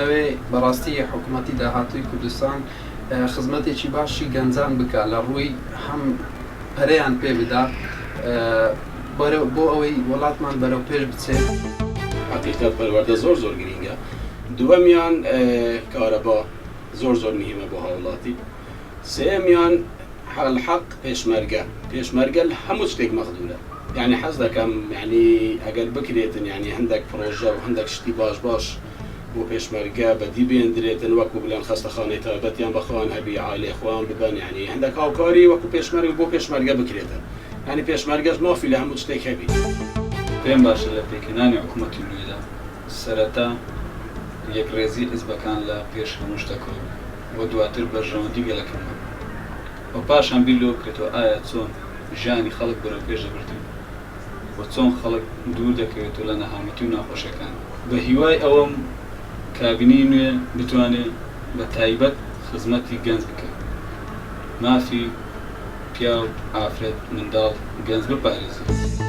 دەبێ بەڕاستی حکوومەتی داهاتووی کوردستان خزمەتێکی باشی گەنجان بکە لە ڕووی هەم پەرەیان پێ بدا بۆ ئەوەی وڵاتمان بەرەو پێش بچێت. حقیقت پەروەردە زۆر گرینگە. دووەمیان کارەبا زۆر مهمە بۆ هاوڵاتی. سێمیان الحەق پێشمەرگە لە هەموو شتێک مەخدوولە. يعني حەز دەکەم يعني ئەگەر بکرێتن يعني هەندێک پرۆژە و هەندێک شتی باش بۆ پێشمەرگە بەدی بێندرێتن وەکو بڵێن خەستەخانەی تایبەتیان بەخۆیان هەبی عایلەی خۆیان ببەن يعني هەندێک هاوکاری وەکو پێشمەرگ بۆ پێشمەرگە بکرێتن. يعني پێشمەرگەش مافی لە هەموو شتێک هەبی. پێم باشە لە پێکەنانی حکوومەتی نوێدا سەرەتا یەکڕێزی حیزبەکان لە پێش هەموو شتەکەوە بۆ دواتر بەرژەوەندی گەلەکەمە. و پاشان بیر لەوە بکرێتەوە ئایا چۆن ژیانی خەڵک بەرەو پێش دەبردن و چۆن خەڵک دوور دەکەوێتەوە لە نەهامەتی و ناخۆشیەکان. بە هیوای ئەوەم کابینی نوێ بتوانێت بە تایبەت خزمەتی گەنج بکات. مافی پیا و ئافرەت منداڵ گەنج بپارێزێت.